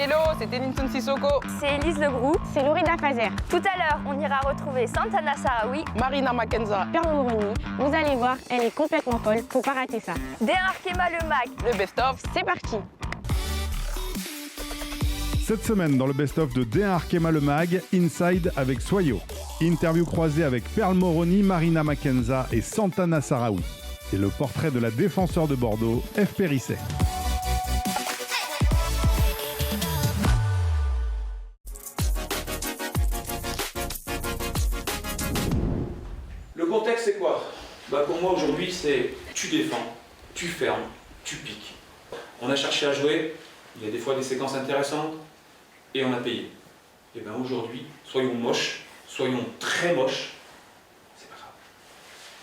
Hello, c'est Teninson Sissoko. C'est Elise Legroux. C'est Laurida Fazer. Tout à l'heure, on ira retrouver Santana Sarawi. Marina Mackenza. Perle Moroni. Vous allez voir, elle est complètement folle. Faut pas rater ça. D1 Arkema Le Mag. Le best-of. C'est parti. Cette semaine, dans le best-of de D1 Arkema Le Mag, Inside avec Soyo. Interview croisée avec Perle Moroni, Marina Mackenza et Santana Sarawi. Et le portrait de la défenseur de Bordeaux, F. Périsset. Le contexte, c'est quoi? Pour moi, aujourd'hui, c'est tu défends, tu fermes, tu piques. On a cherché à jouer, il y a des fois des séquences intéressantes, et on a payé. Et bien aujourd'hui, soyons moches, soyons très moches, c'est pas grave.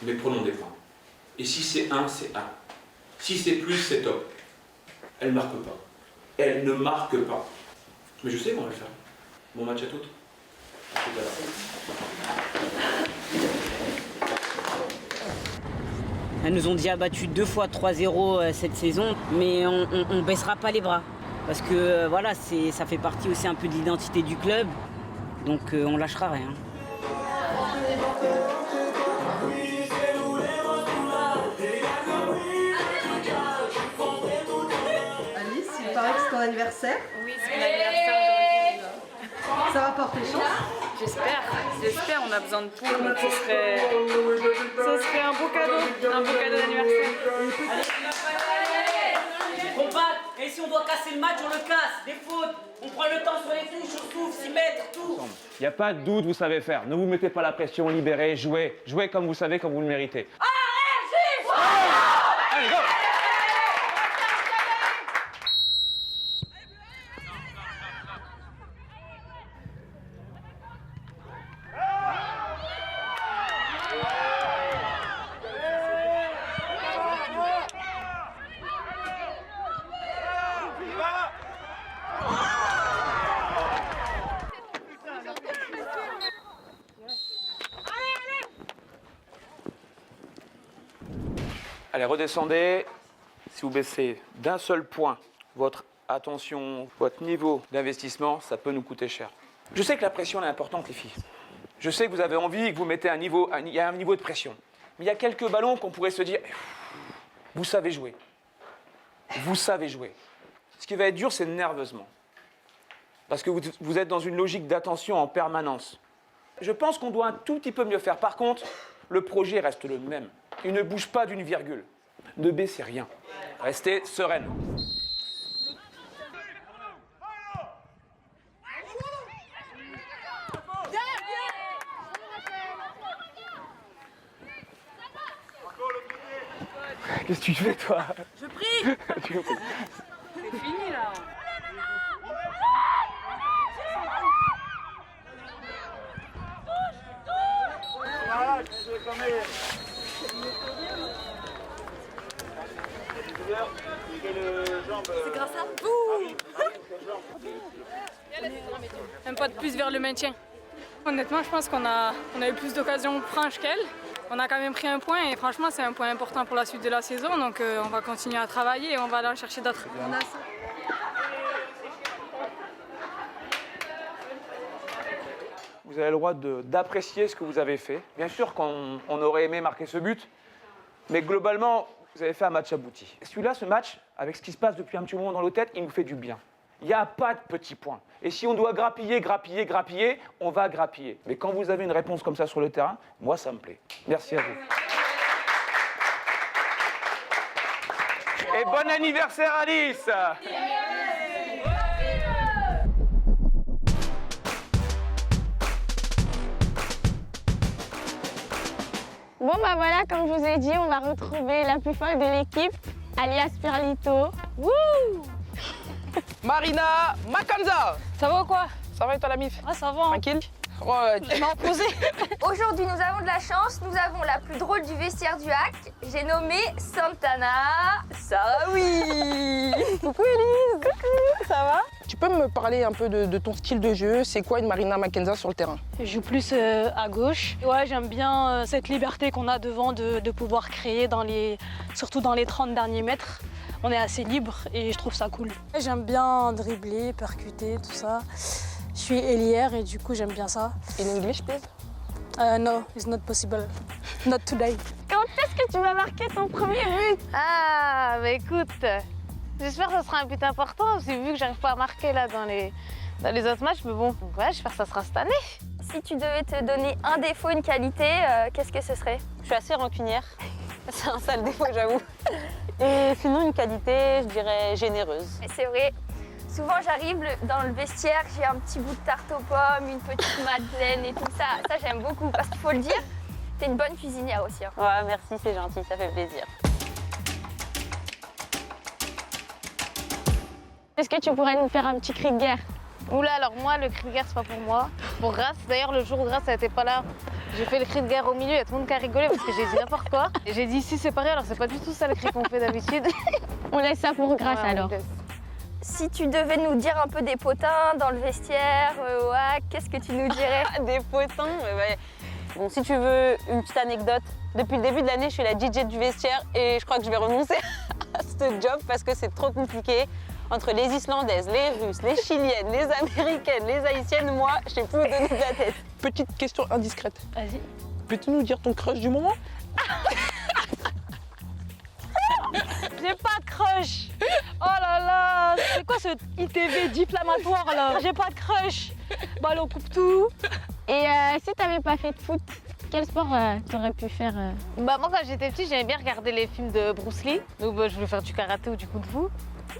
Mais prenons des points. Et si c'est 1, c'est 1. Si c'est plus, c'est top. Elle marque pas. Elle ne marque pas. Mais je sais qu'on va le faire. Bon match à toutes. À tout à l'heure. Elles nous ont déjà battu 2 fois 3-0 cette saison, mais on ne baissera pas les bras. Parce que voilà, ça fait partie aussi un peu de l'identité du club, donc on lâchera rien. Alice, il paraît que c'est ton anniversaire. Oui, c'est mon anniversaire aujourd'hui. Ça va porter chance. J'espère, on a besoin de points, donc ce serait un beau cadeau d'anniversaire. Combat, et si on doit casser le match, on le casse, des fautes, on prend le temps sur les touches, on souffle, 6 mètres, tout. Il n'y a pas de doute, vous savez faire. Ne vous mettez pas la pression, libérez, jouez. Jouez comme vous savez, comme vous le méritez. Allez, go! Allez, redescendez. Si vous baissez d'un seul point votre attention, votre niveau d'investissement, ça peut nous coûter cher. Je sais que la pression est importante, les filles. Je sais que vous avez envie et que vous mettez il y a un niveau de pression. Mais il y a quelques ballons qu'on pourrait se dire, vous savez jouer. Vous savez jouer. Ce qui va être dur, c'est le nerveusement. Parce que vous êtes dans une logique d'attention en permanence. Je pense qu'on doit un tout petit peu mieux faire. Par contre, le projet reste le même. Il ne bouge pas d'une virgule. Ne baissez rien. Restez sereine. Qu'est-ce que tu fais, toi? Je prie. C'est fini là. C'est grâce à vous. Un pas de plus vers le maintien. Honnêtement, je pense qu'on a eu plus d'occasions franches qu'elle. On a quand même pris un point et franchement, c'est un point important pour la suite de la saison. Donc on va continuer à travailler et on va aller en chercher d'autres. Vous avez le droit d'apprécier ce que vous avez fait. Bien sûr qu'on aurait aimé marquer ce but, mais globalement, vous avez fait un match abouti. Celui-là, ce match, avec ce qui se passe depuis un petit moment dans nos têtes, il nous fait du bien. Il n'y a pas de petits points. Et si on doit grappiller, on va grappiller. Mais quand vous avez une réponse comme ça sur le terrain, moi, ça me plaît. Merci à vous. Et bon anniversaire, Alice! Bon bah voilà, comme je vous ai dit, on va retrouver la plus folle de l'équipe, alias Perlito. Wouh! Marina Mackenza. Ça va ou quoi? Ça va et toi, la mif? Ah, ça va. Tranquille? Ouais. Je m'en posais. Aujourd'hui, nous avons de la chance. Nous avons la plus drôle du vestiaire du HAC. J'ai nommé Santana Sarawi. Coucou Elise. Coucou. Ça va? Tu peux me parler un peu de ton style de jeu? C'est quoi une Marina Mackenza sur le terrain? Je joue plus à gauche. Ouais, j'aime bien cette liberté qu'on a devant de pouvoir créer surtout dans les 30 derniers mètres. on est assez libre et je trouve ça cool. J'aime bien dribbler, percuter, tout ça. Je suis ailière et du coup j'aime bien ça. In English, please? No, it's not possible. Not today. Quand est-ce que tu vas marquer ton premier but? Ah, bah écoute, j'espère que ça sera un but important, parce que vu que j'arrive pas à marquer là dans les autres matchs, mais bon, donc ouais, j'espère que ça sera cette année. Si tu devais te donner un défaut, une qualité, qu'est-ce que ce serait? Je suis assez rancunière, c'est un sale défaut, j'avoue. Et sinon, une qualité, je dirais généreuse. C'est vrai. Souvent, j'arrive dans le vestiaire, j'ai un petit bout de tarte aux pommes, une petite madeleine et tout ça. Ça, j'aime beaucoup parce qu'il faut le dire, t'es une bonne cuisinière aussi. Hein. Ouais, merci, c'est gentil, ça fait plaisir. Est-ce que tu pourrais nous faire un petit cri de guerre? Oula, alors moi, le cri de guerre, c'est pas pour moi. Pour Grace, d'ailleurs, le jour où Grace n'était pas là, j'ai fait le cri de guerre au milieu, il y a tout le monde qui a rigolé parce que j'ai dit n'importe quoi. Et j'ai dit si c'est pareil, alors c'est pas du tout ça le cri qu'on fait d'habitude. On laisse ça pour Grace Ouais, alors. Si tu devais nous dire un peu des potins dans le vestiaire, ouais, qu'est-ce que tu nous dirais? Des potins, ouais. Bon, si tu veux une petite anecdote, depuis le début de l'année, je suis la DJ du vestiaire et je crois que je vais renoncer à ce job parce que c'est trop compliqué. Entre les Islandaises, les Russes, les Chiliennes, les Américaines, les Haïtiennes, moi, je sais plus où donner de la tête. Petite question indiscrète. Vas-y. Peux-tu nous dire ton crush du moment? J'ai pas de crush. Oh là là, c'est quoi ce ITV diffamatoire là? J'ai pas de crush. Bah allez, on coupe tout. Et si t'avais pas fait de foot, quel sport t'aurais pu faire? Bah moi, quand j'étais petite, j'aimais bien regarder les films de Bruce Lee. Donc bah, je voulais faire du karaté ou du kung-fu.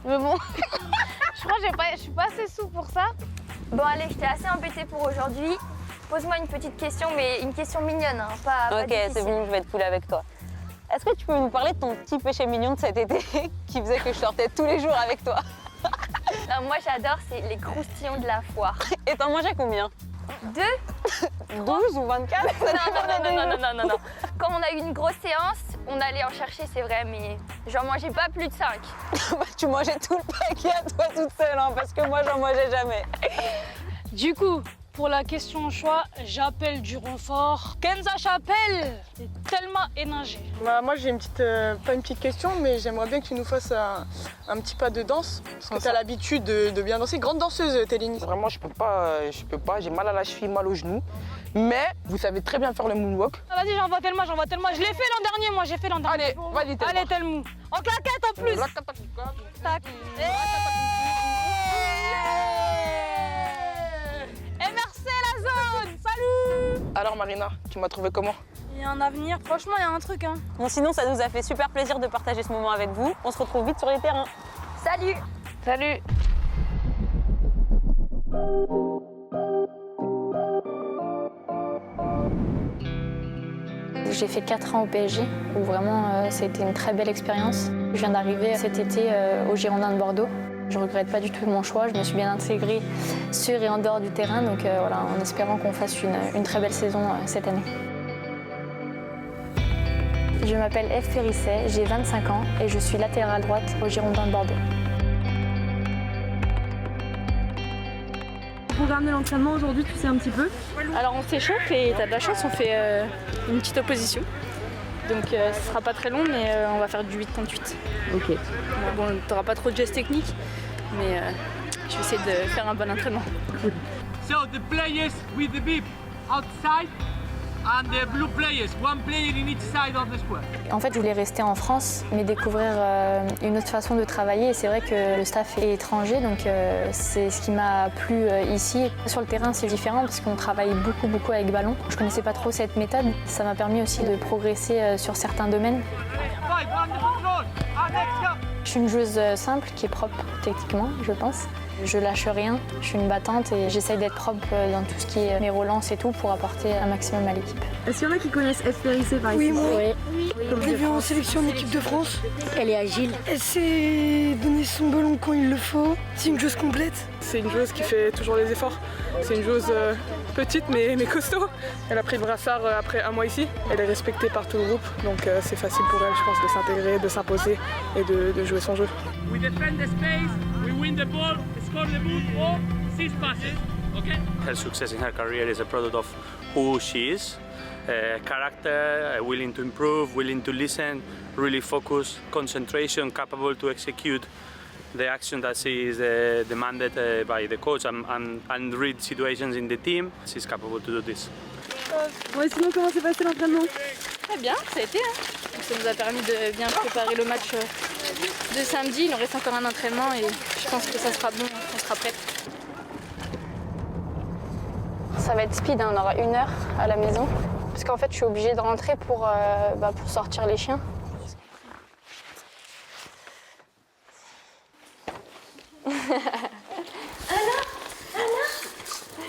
Mais bon, je crois que je suis pas assez souple pour ça. Bon allez, je t'ai assez embêtée pour aujourd'hui. Pose-moi une petite question, mais une question mignonne, hein, pas Ok, difficile. c'est bon, je vais être cool avec toi. Est-ce que tu peux nous parler de ton petit péché mignon de cet été qui faisait que je sortais tous les jours avec toi? Moi j'adore, c'est les croustillons de la foire. Et t'en mangeais combien? 2? 12 ou 24? Non. Quand on a eu une grosse séance, on allait en chercher, c'est vrai, mais j'en mangeais pas plus de 5. Bah, tu mangeais tout le paquet à toi toute seule, hein, parce que moi, j'en mangeais jamais. Du coup, pour la question choix, j'appelle du renfort. Kenza Chapelle, t'es tellement énergé. Bah, moi j'ai une petite, pas une petite question, mais j'aimerais bien que tu nous fasses un petit pas de danse. Parce que tu as l'habitude de bien danser. Grande danseuse, Téline. Vraiment, je peux pas, j'ai mal à la cheville, mal au genou. Mais vous savez très bien faire le moonwalk. Ah, vas-y, j'envoie tellement. Je l'ai fait l'an dernier, moi, j'ai fait l'an dernier. Allez, vas-y, Téline. Allez, Telmou. En claquette en plus. Tac. Et merci la zone. Salut. Alors Marina, tu m'as trouvé comment? Il y a un avenir, franchement, il y a un truc, hein. Bon, sinon, ça nous a fait super plaisir de partager ce moment avec vous. On se retrouve vite sur les terrains. Salut! Salut! J'ai fait 4 ans au PSG, où vraiment ça a été une très belle expérience. Je viens d'arriver cet été au Girondins de Bordeaux. Je ne regrette pas du tout mon choix, je me suis bien intégrée sur et en dehors du terrain, donc voilà, en espérant qu'on fasse une très belle saison cette année. Je m'appelle Eve Périsset, j'ai 25 ans et je suis latérale droite au Girondins de Bordeaux. Le programme de l'entraînement aujourd'hui, tu sais un petit peu? Alors on s'échauffe et t'as de la chance, on fait une petite opposition. Donc ce sera pas très long, mais on va faire du 8 contre 8. Ok. Bon, t'auras pas trop de gestes techniques, mais je vais essayer de faire un bon entraînement. Cool. So the players with the beep outside and the blue players, one player in each side of the square. En fait, je voulais rester en France, mais découvrir une autre façon de travailler. Et c'est vrai que le staff est étranger, donc c'est ce qui m'a plu ici. Sur le terrain, c'est différent parce qu'on travaille beaucoup avec ballon. Je connaissais pas trop cette méthode. Ça m'a permis aussi de progresser sur certains domaines. Je suis une joueuse simple qui est propre techniquement, je pense. Je lâche rien, je suis une battante et j'essaye d'être propre dans tout ce qui est mes relances et tout pour apporter un maximum à l'équipe. Est-ce qu'il y en a qui connaissent Eve Périsset par ici? Oui, moi. Oui. Je l'ai vue en sélection en équipe de France. Elle est agile. Elle sait donner son ballon quand il le faut. C'est une joueuse complète. C'est une joueuse qui fait toujours les efforts. C'est une joueuse petite mais costaud. Elle a pris le brassard après un mois ici. Elle est respectée par tout le groupe, donc c'est facile pour elle, je pense, de s'intégrer, de s'imposer et de jouer son jeu. We defend the space, we win the ball, score the ball or 6 passes. Okay? Her success in her career is a product of who she is character, willing to improve, willing to listen, really focused, concentration, capable to execute the action that is demanded by the coach and read situations in the team. She's capable to do this. Bon, et sinon, comment s'est passé l'entraînement? Très bien, ça a été. Ça nous a permis de bien préparer le match de samedi. Il nous reste encore un entraînement et je pense que ça sera bon, on sera prêt. Ça va être speed, hein, on aura 1 heure à la maison. Parce qu'en fait, je suis obligée de rentrer pour sortir les chiens.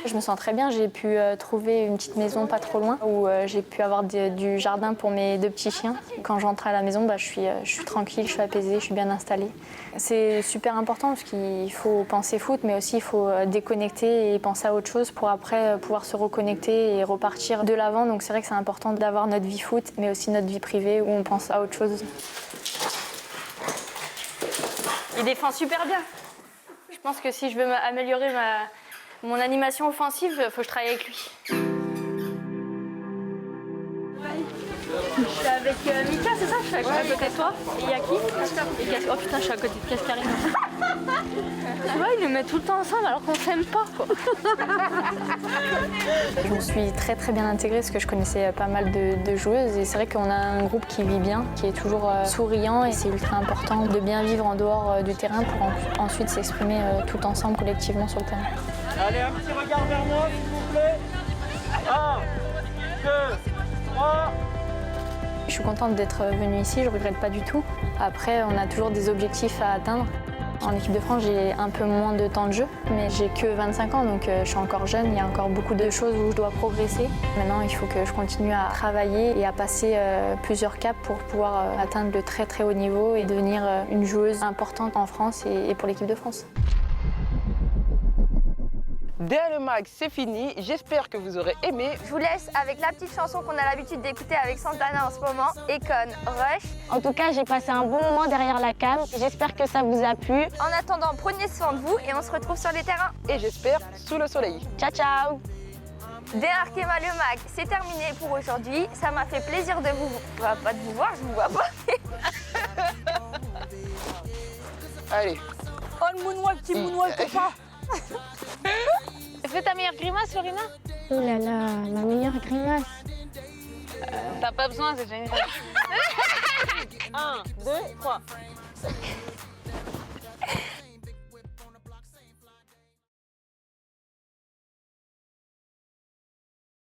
Je me sens très bien, j'ai pu trouver une petite maison pas trop loin où j'ai pu avoir du jardin pour mes 2 petits chiens. Quand je rentre à la maison, je suis tranquille, je suis apaisée, je suis bien installée. C'est super important parce qu'il faut penser foot, mais aussi il faut déconnecter et penser à autre chose pour après pouvoir se reconnecter et repartir de l'avant. Donc c'est vrai que c'est important d'avoir notre vie foot, mais aussi notre vie privée où on pense à autre chose. Il défend super bien. Je pense que si je veux améliorer mon animation offensive, il faut que je travaille avec lui. Je suis avec Mika, c'est ça? Je suis à côté de toi. Et il y a qui? Oh putain, je suis à côté de Cascarine. Tu vois, ils le mettent tout le temps ensemble alors qu'on s'aime pas, quoi. Je me suis très très bien intégrée parce que je connaissais pas mal de joueuses et c'est vrai qu'on a un groupe qui vit bien, qui est toujours souriant et c'est ultra important de bien vivre en dehors du terrain pour ensuite s'exprimer tout ensemble collectivement sur le terrain. Allez, un petit regard vers moi, s'il vous plaît. 1, 2, 3. Je suis contente d'être venue ici, je ne regrette pas du tout. Après, on a toujours des objectifs à atteindre. En équipe de France, j'ai un peu moins de temps de jeu, mais j'ai que 25 ans, donc je suis encore jeune. Il y a encore beaucoup de choses où je dois progresser. Maintenant, il faut que je continue à travailler et à passer plusieurs caps pour pouvoir atteindre le très très haut niveau et devenir une joueuse importante en France et pour l'équipe de France. D1 Le Mag, c'est fini. J'espère que vous aurez aimé. Je vous laisse avec la petite chanson qu'on a l'habitude d'écouter avec Santana en ce moment, Econ Rush. En tout cas, j'ai passé un bon moment derrière la cam. J'espère que ça vous a plu. En attendant, prenez soin de vous et on se retrouve sur les terrains. Et j'espère sous le soleil. Ciao, ciao. D1 Arkema Le Mag, c'est terminé pour aujourd'hui. Ça m'a fait plaisir de vous... Bah, pas de vous voir, je vous vois pas. Allez. Oh, le moonwalk, petit moonwalk, copain. Fais ta meilleure grimace, Lorina. Oh là là, ma meilleure grimace. T'as pas besoin, c'est déjà une grimace. 1, 2, 3.